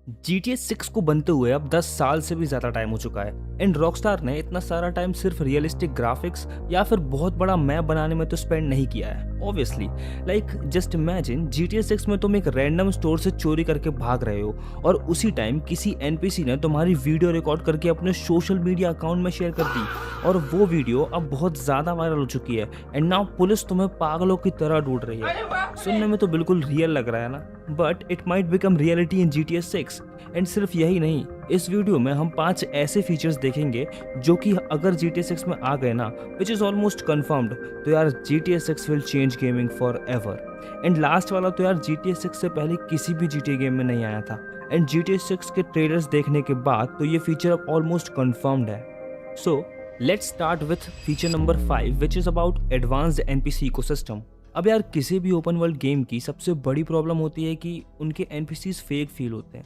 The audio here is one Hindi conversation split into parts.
GTA 6 को बनते हुए अब 10 साल से भी ज़्यादा टाइम हो चुका है एंड रॉकस्टार ने इतना सारा टाइम सिर्फ रियलिस्टिक ग्राफिक्स या फिर बहुत बड़ा मैप बनाने में तो स्पेंड नहीं किया है obviously. Like just imagine GTA 6 में तुम एक रैंडम स्टोर से चोरी करके भाग रहे हो और उसी टाइम किसी एनपीसी ने तुम्हारी वीडियो रिकॉर्ड करके अपने सोशल मीडिया अकाउंट में शेयर कर दी और वो वीडियो अब बहुत ज़्यादा वायरल हो चुकी है एंड नाउ पुलिस तुम्हें पागलों की तरह ढूंढ रही है। सुनने में तो बिल्कुल रियल लग रहा है ना, but it might become reality in GTA 6। And सिर्फ यही नहीं, इस वीडियो में हम 5 ऐसे फीचर्स देखेंगे जो कि अगर GTA 6 में आ गए ना, विच इज़ ऑलमोस्ट कन्फर्म्ड, तो यार GTA 6 will change gaming for ever. And last वाला तो यार GTA 6 से पहले किसी भी GTA गेम में नहीं आया था एंड GTA 6 के ट्रेलर्स देखने के बाद तो ये फीचर अब ऑलमोस्ट कन्फर्म्ड है। So let's start with feature number 5 which is about advanced NPC ecosystem. अब यार किसी भी ओपन वर्ल्ड गेम की सबसे बड़ी प्रॉब्लम होती है कि उनके एनपीसीज फेक फील होते हैं।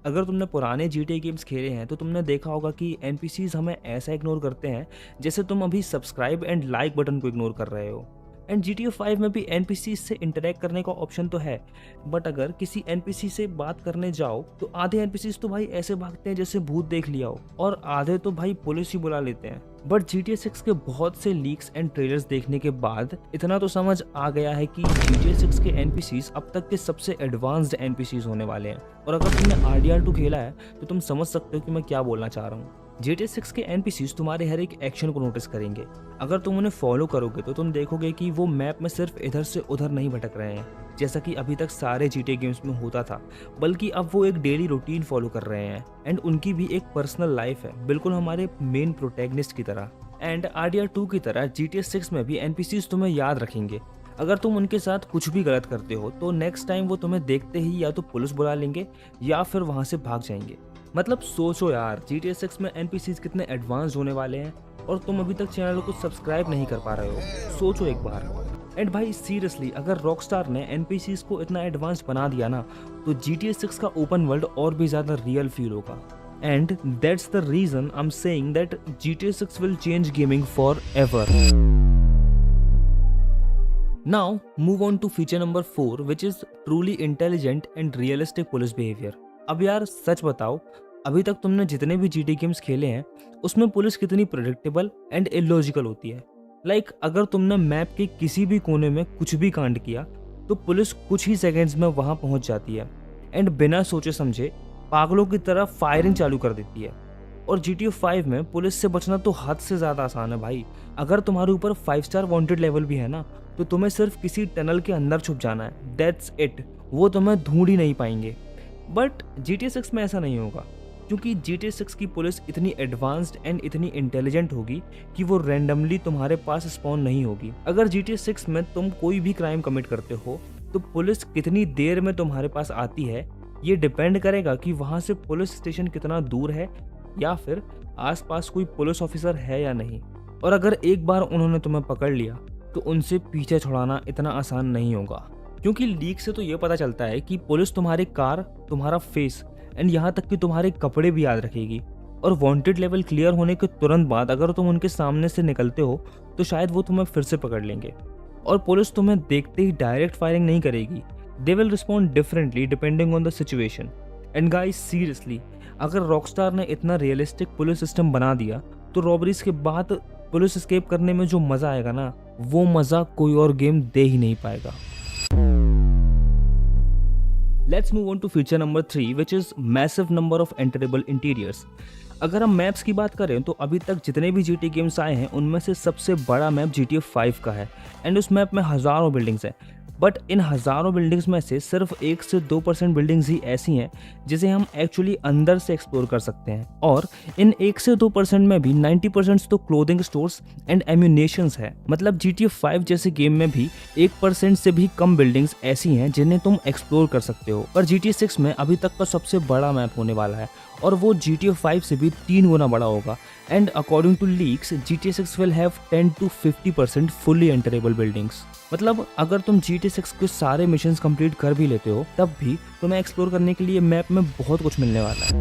अगर तुमने पुराने GTA गेम्स खेले हैं तो तुमने देखा होगा कि एनपीसीज हमें ऐसा इग्नोर करते हैं जैसे तुम अभी सब्सक्राइब एंड लाइक बटन को इग्नोर कर रहे हो। एंड GTA 5 में भी एनपीसीज से इंटरेक्ट करने का ऑप्शन तो है, बट अगर किसी एनपीसी से बात करने जाओ तो आधे एनपीसीज तो भाई ऐसे भागते हैं जैसे भूत देख लिया हो और आधे तो भाई पुलिस ही बुला लेते हैं। बट GTA 6 के बहुत से लीक्स एंड ट्रेलर्स देखने के बाद इतना तो समझ आ गया है कि GTA 6 के एनपीसीज अब तक के सबसे एडवांस्ड एनपीसीज होने वाले हैं। और अगर तुमने RDR2 खेला है तो तुम समझ सकते हो कि मैं क्या बोलना चाह रहा हूँ। GTA 6 के एनपीसीज तुम्हारे हर एक एक्शन को नोटिस करेंगे। अगर तुम उन्हें फॉलो करोगे तो तुम देखोगे कि वो मैप में सिर्फ इधर से उधर नहीं भटक रहे हैं जैसा कि अभी तक सारे GTA गेम्स में होता था, बल्कि अब वो एक डेली रूटीन फॉलो कर रहे हैं एंड उनकी भी एक पर्सनल लाइफ है, बिल्कुल हमारे मेन प्रोटैगनिस्ट की तरह। एंड RDR2 की तरह GTA 6 में भी एनपीसीज तुम्हें याद रखेंगे। अगर तुम उनके साथ कुछ भी गलत करते हो तो नेक्स्ट टाइम वो तुम्हें देखते ही या तो पुलिस बुला लेंगे या फिर वहां से भाग जाएंगे। मतलब सोचो यार, GTA 6 में एनपीसीज कितने एडवांस होने वाले हैं और तुम अभी तक चैनल को सब्सक्राइब नहीं कर पा रहे हो। सोचो एक बार। एंड भाई सीरियसली, अगर रॉकस्टार ने एनपीसीज को इतना एडवांस बना दिया ना, तो GTA 6 का ओपन वर्ल्ड और भी ज्यादा रियल फील होगा। And that's the reason I am saying that GTA 6 will change gaming forever. Now move on to feature number 4 which is truly intelligent and realistic police behaviour. अब यार सच बताओ, अभी तक तुमने जितने भी GTA गेम्स खेले हैं उसमें पुलिस कितनी प्रेडिक्टेबल एंड इलॉजिकल होती है। लाइक अगर तुमने मैप के किसी भी कोने में कुछ भी कांड किया तो पुलिस कुछ ही सेकंड्स में वहां पहुंच जाती है एंड बिना सोचे समझे पागलों की तरह फायरिंग चालू कर देती है। और GTA 5 में पुलिस से बचना तो हद से ज़्यादा आसान है भाई। अगर तुम्हारे ऊपर 5 स्टार वांटेड लेवल भी है ना, तो तुम्हें सिर्फ किसी टनल के अंदर छुप जाना है, दैट्स इट। वो तुम्हें ढूंढ ही नहीं पाएंगे। बट GTA 6 में ऐसा नहीं होगा, क्योंकि GTA 6 की पुलिस इतनी एडवांस्ड एंड इतनी इंटेलिजेंट होगी कि वो रैंडमली तुम्हारे पास स्पॉन नहीं होगी। अगर GTA 6 में तुम कोई भी क्राइम कमिट करते हो तो पुलिस कितनी देर में तुम्हारे पास आती है, ये डिपेंड करेगा कि वहाँ से पुलिस स्टेशन कितना दूर है या फिर आसपास कोई पुलिस ऑफिसर है या नहीं। और अगर एक बार उन्होंने तुम्हें पकड़ लिया तो उनसे पीछे छुड़ाना इतना आसान नहीं होगा, क्योंकि लीक से तो ये पता चलता है कि पुलिस तुम्हारी कार, तुम्हारा फेस एंड यहाँ तक कि तुम्हारे कपड़े भी याद रखेगी। और वांटेड लेवल क्लियर होने के तुरंत बाद अगर तुम उनके सामने से निकलते हो तो शायद वो तुम्हें फिर से पकड़ लेंगे। और पुलिस तुम्हें देखते ही डायरेक्ट फायरिंग नहीं करेगी, they will respond differently depending on the situation. And guys seriously, अगर रॉकस्टार ने इतना रियलिस्टिक पुलिस सिस्टम बना दिया तो रॉबरीज के बाद पुलिस एस्केप करने में जो मजा आएगा ना, वो मजा कोई और गेम दे ही नहीं पाएगा। Let's move on to feature number 3 which is massive number of enterable interiors। अगर हम मैप्स की बात करें तो अभी तक जितने भी GTA गेम्स आए हैं उनमें से सबसे बड़ा मैप GTA 5 का है एंड उस मैप में हज़ारों बिल्डिंग्स हैं। बट इन हज़ारों बिल्डिंग्स में से सिर्फ 1 से 2% बिल्डिंग्स ही ऐसी हैं जिसे हम एक्चुअली अंदर से एक्सप्लोर कर सकते हैं। और इन 1 से 2% में भी 90% तो क्लोथिंग स्टोर्स एंड एम्यूनेशंस है। मतलब GTA 5 जैसे गेम में भी 1% से भी कम बिल्डिंग्स ऐसी हैं जिन्हें तुम एक्सप्लोर कर सकते हो। पर GTA 6 में अभी तक का सबसे बड़ा मैप होने वाला है और वो GTA 5 से भी 3 गुना बड़ा होगा। And according to leaks GTA 6 will have 10 to 50% fully enterable buildings. मतलब अगर तुम GTA 6 के सारे मिशंस कंप्लीट कर भी लेते हो तब भी तुम्हें एक्सप्लोर करने के लिए मैप में बहुत कुछ मिलने वाला है।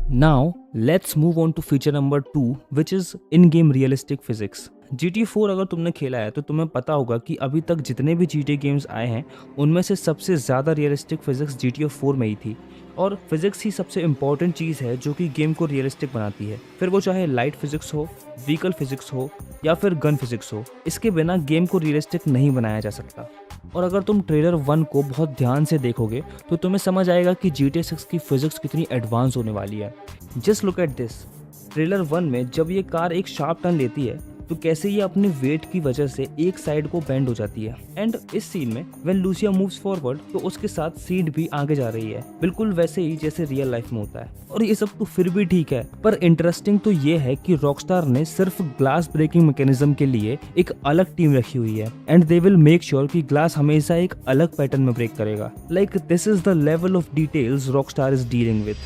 Now, let's move on to feature number 2, which is in-game realistic physics. GTA 4 अगर तुमने खेला है तो तुम्हें पता होगा कि अभी तक जितने भी GTA गेम्स आए हैं उनमें से सबसे ज़्यादा रियलिस्टिक फिजिक्स GTA 4 में ही थी। और फिजिक्स ही सबसे इम्पॉर्टेंट चीज़ है जो कि गेम को रियलिस्टिक बनाती है, फिर वो चाहे लाइट फिजिक्स हो, व्हीकल फिजिक्स हो या फिर गन फिजिक्स हो। इसके बिना गेम को रियलिस्टिक नहीं बनाया जा सकता। और अगर तुम ट्रेलर 1 को बहुत ध्यान से देखोगे तो तुम्हें समझ आएगा कि GTA 6 की फिजिक्स कितनी एडवांस होने वाली है। Just look at this. Trailer 1 में जब ये कार एक शार्प टर्न लेती है तो कैसे ये अपने वेट की वजह से एक साइड को बेंड हो जाती है। एंड इस सीन में व्हेन लूसिया मूव्स फॉरवर्ड तो उसके साथ सीट भी आगे जा रही है, बिल्कुल वैसे ही जैसे रियल लाइफ में होता है। और ये सब तो फिर भी ठीक है, पर इंटरेस्टिंग तो ये है कि रॉकस्टार ने सिर्फ ग्लास ब्रेकिंग मैकेनिज्म के लिए एक अलग टीम रखी हुई है and they will make sure कि ग्लास हमेशा एक अलग पैटर्न में ब्रेक करेगा। Like this is the level of details Rockstar is dealing with.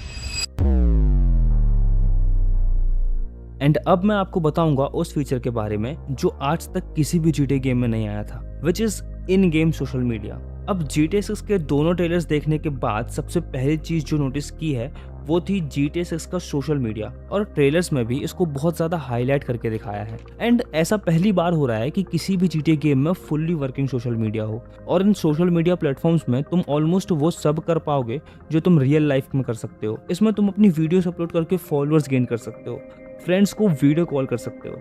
And अब मैं आपको बताऊंगा उस फीचर के बारे में जो आज तक किसी भी GTA गेम में नहीं आया था, which is in game social media. अब GTA 6 के दोनों ट्रेलर्स देखने के बाद सबसे पहली चीज जो नोटिस की है वो थी GTA 6 का सोशल मीडिया, और ट्रेलर्स में भी इसको बहुत ज़्यादा हाईलाइट करके दिखाया है। एंड ऐसा पहली बार हो रहा है कि किसी भी GTA गेम में फुल्ली वर्किंग सोशल मीडिया हो, और इन सोशल मीडिया प्लेटफॉर्म्स में तुम ऑलमोस्ट वो सब कर पाओगे जो तुम रियल लाइफ में कर सकते हो। इसमें तुम अपनी वीडियोस अपलोड करके फॉलोअर्स गेन कर सकते हो, फ्रेंड्स को वीडियो कॉल कर सकते हो,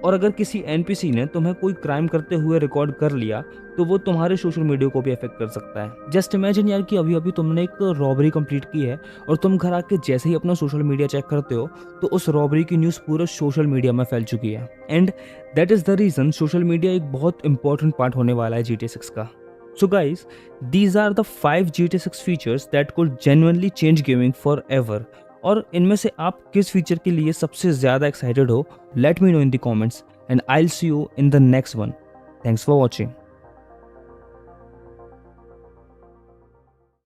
और अगर किसी NPC ने तुम्हें कोई क्राइम करते हुए रिकॉर्ड कर लिया तो वो तुम्हारे सोशल मीडिया को भी अफेक्ट कर सकता है। जस्ट इमेजिन यार कि अभी अभी तुमने एक रॉबरी कंप्लीट की है और तुम घर आके जैसे ही अपना सोशल मीडिया चेक करते हो तो उस रॉबरी की न्यूज़ पूरे सोशल मीडिया में फैल चुकी है। And that is the reason social media एक बहुत इंपॉर्टेंट पार्ट होने वाला है GTA 6 का। So guys, these are the 5 GTA 6 features that could genuinely change gaming forever. और इनमें से आप किस फीचर के लिए सबसे ज़्यादा एक्साइटेड हो? Let me know in the comments and I will see you in the next one. Thanks for watching.